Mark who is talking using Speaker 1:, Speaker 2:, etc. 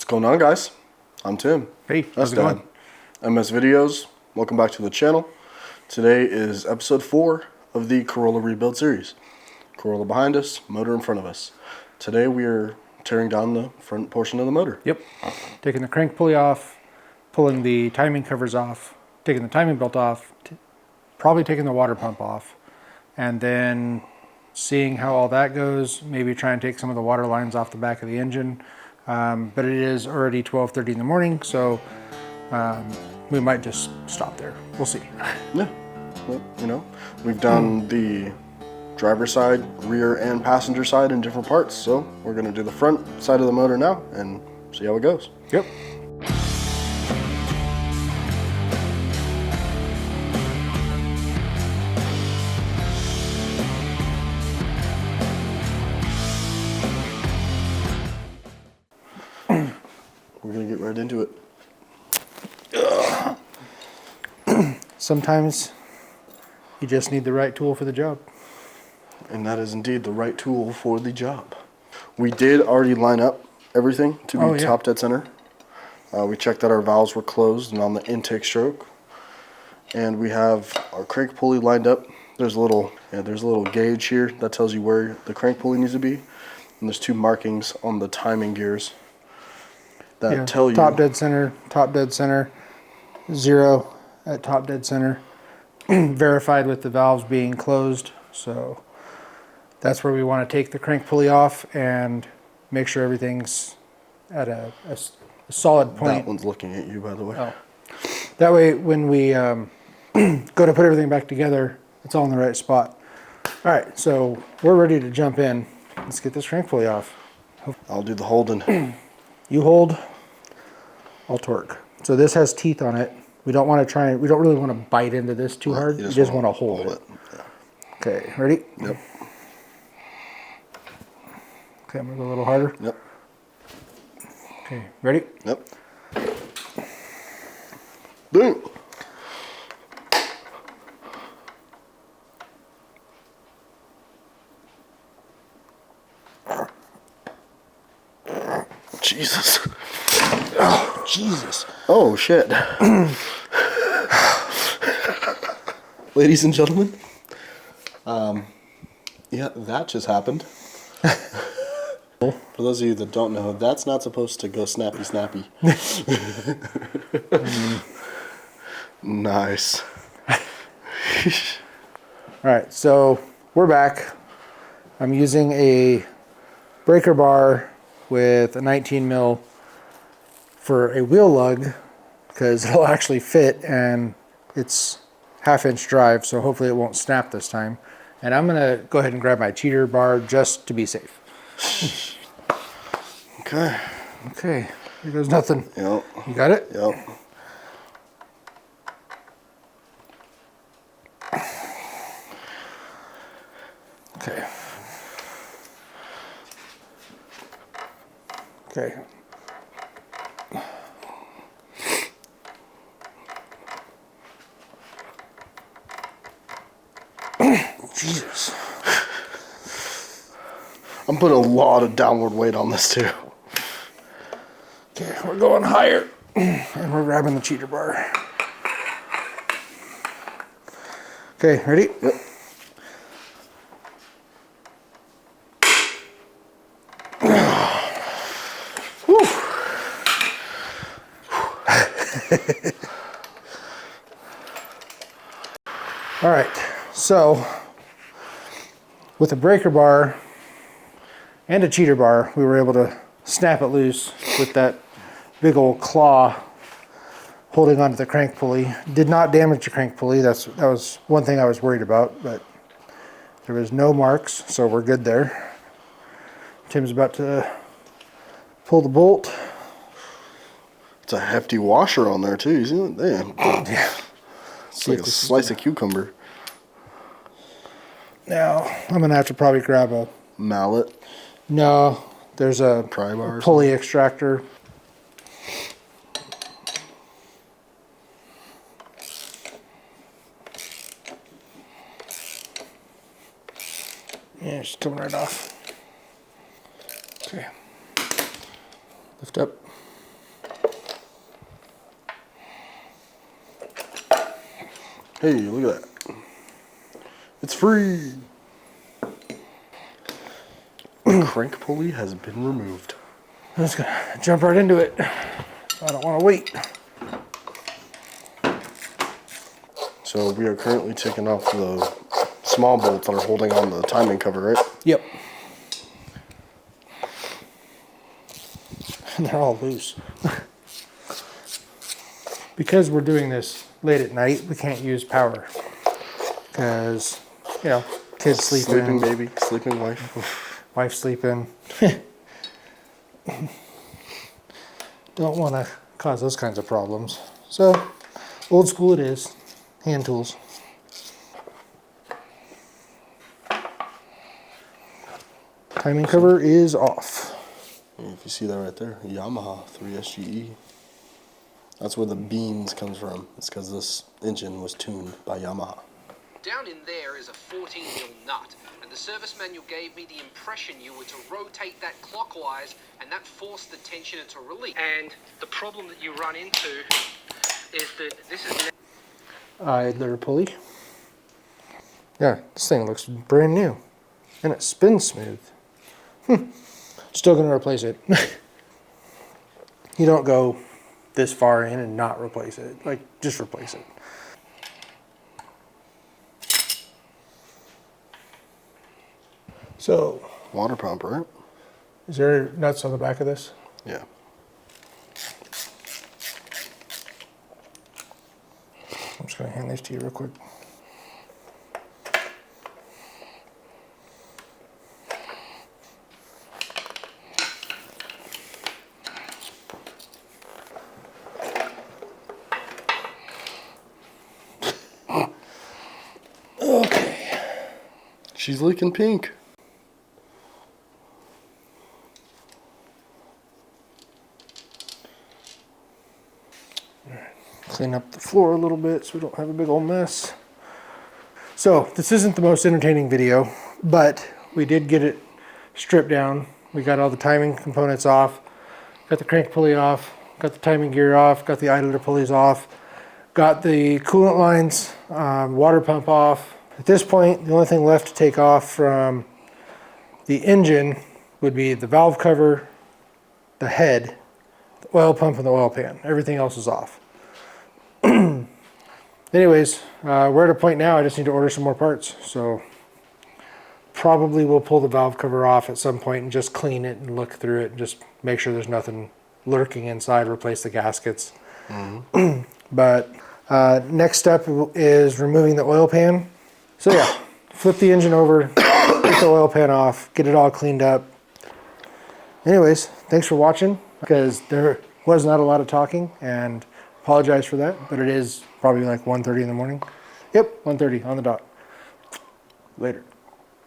Speaker 1: What's going on, guys? I'm Tim.
Speaker 2: Hey,
Speaker 1: That's Dad. MS Videos. Welcome back to the channel. Today is episode 4 of the Corolla rebuild series. Corolla behind us, motor in front of us. Today we are tearing down the front portion of the motor.
Speaker 2: Yep. Taking the crank pulley off, pulling the timing covers off, taking the timing belt off, probably taking the water pump off, and then seeing how all that goes. Maybe try and take some of the water lines off the back of the engine. But it is already 12:30 in the morning, so we might just stop there. We'll see.
Speaker 1: Yeah. Well, you know, we've done the driver's side, rear, and passenger side in different parts, so we're going to do the front side of the motor now and see how it goes.
Speaker 2: Yep.
Speaker 1: We're going to get right into it.
Speaker 2: Sometimes you just need the right tool for the job.
Speaker 1: And that is indeed the right tool for the job. We did already line up everything to be top dead center. We checked that our valves were closed and on the intake stroke. And we have our crank pulley lined up. There's a little gauge here that tells you where the crank pulley needs to be. And there's two markings on the timing gears that tell you
Speaker 2: top dead center, 0 at top dead center. Verified with the valves being closed, so that's where we want to take the crank pulley off and make sure everything's at a solid point.
Speaker 1: That one's looking at you, by the way.
Speaker 2: Oh. That way when we go to put everything back together, it's all in the right spot. All right, so we're ready to jump in. Let's get this crank pulley off.
Speaker 1: I'll do the holding.
Speaker 2: You hold, I'll torque. So this has teeth on it. We don't really want to bite into this too hard. You just want to hold it.
Speaker 1: Yeah.
Speaker 2: Okay, ready?
Speaker 1: Yep.
Speaker 2: Okay, I'm gonna go a little harder.
Speaker 1: Yep.
Speaker 2: Okay, ready?
Speaker 1: Yep. Boom. Jesus.
Speaker 2: Oh, Jesus.
Speaker 1: Oh, shit. Ladies and gentlemen, yeah, that just happened. For those of you that don't know, that's not supposed to go snappy snappy. Nice.
Speaker 2: Alright, so we're back. I'm using a breaker bar with a 19 mil for a wheel lug because it'll actually fit and it's 1/2 inch drive, so hopefully it won't snap this time. And I'm gonna go ahead and grab my cheater bar just to be safe.
Speaker 1: Okay.
Speaker 2: Okay, here goes nothing.
Speaker 1: Yep.
Speaker 2: You got it?
Speaker 1: Yep.
Speaker 2: Okay. Okay. Jesus.
Speaker 1: I'm putting a lot of downward weight on this too.
Speaker 2: Okay, we're going higher. And we're grabbing the cheater bar. Okay, ready?
Speaker 1: Yep.
Speaker 2: All right, so with a breaker bar and a cheater bar, we were able to snap it loose with that big old claw holding onto the crank pulley. Did not damage the crank pulley. That was one thing I was worried about, but there was no marks, so we're good there. Tim's about to pull the bolt.
Speaker 1: It's a hefty washer on there too. You see it? Damn.
Speaker 2: Yeah.
Speaker 1: It's like a slice of cucumber.
Speaker 2: Now, I'm gonna have to probably grab a
Speaker 1: Mallet.
Speaker 2: No, there's a
Speaker 1: Pry bar.
Speaker 2: pulley extractor. Yeah, it's coming right off. Okay. Lift up.
Speaker 1: Hey, look at that. It's free. The crank pulley has been removed.
Speaker 2: I'm just gonna jump right into it. I don't want to wait.
Speaker 1: So we are currently taking off the small bolts that are holding on the timing cover, right?
Speaker 2: Yep. And they're all loose. Because we're doing this late at night, we can't use power. Because, you know, kids sleeping.
Speaker 1: Sleeping baby, sleeping wife.
Speaker 2: Wife sleeping. Don't want to cause those kinds of problems. So, old school it is. Hand tools. Timing cover is off.
Speaker 1: If you see that right there, Yamaha 3SGE. That's where the beans comes from. It's because this engine was tuned by Yamaha.
Speaker 3: Down in there is a 14mm nut, and the service manual gave me the impression you were to rotate that clockwise, and that forced the tension into release. And the problem that you run into is that this is...
Speaker 2: Idler pulley. Yeah, this thing looks brand new. And it spins smooth. Still gonna replace it. You don't go this far in and not replace it. Like, just replace it. So,
Speaker 1: Water pump, right?
Speaker 2: is there nuts on the back of this?
Speaker 1: Yeah.
Speaker 2: I'm just gonna hand these to you real quick. Okay.
Speaker 1: She's leaking pink.
Speaker 2: Clean up the floor a little bit so we don't have a big old mess. So this isn't the most entertaining video, but we did get it stripped down. We got all the timing components off, got the crank pulley off, got the timing gear off, got the idler pulleys off, got the coolant lines, water pump off. At this point, the only thing left to take off from the engine would be the valve cover, the head, the oil pump, and the oil pan. Everything else is off. Anyways, we're at a point now I just need to order some more parts. So probably we'll pull the valve cover off at some point and just clean it and look through it and just make sure there's nothing lurking inside, replace the gaskets. But next step is removing the oil pan. So yeah, flip the engine over, get the oil pan off, get it all cleaned up. Anyways, thanks for watching, because there was not a lot of talking, and apologize for that, but it is probably like 1:30 in the morning. Yep, 1:30 on the dot. Later.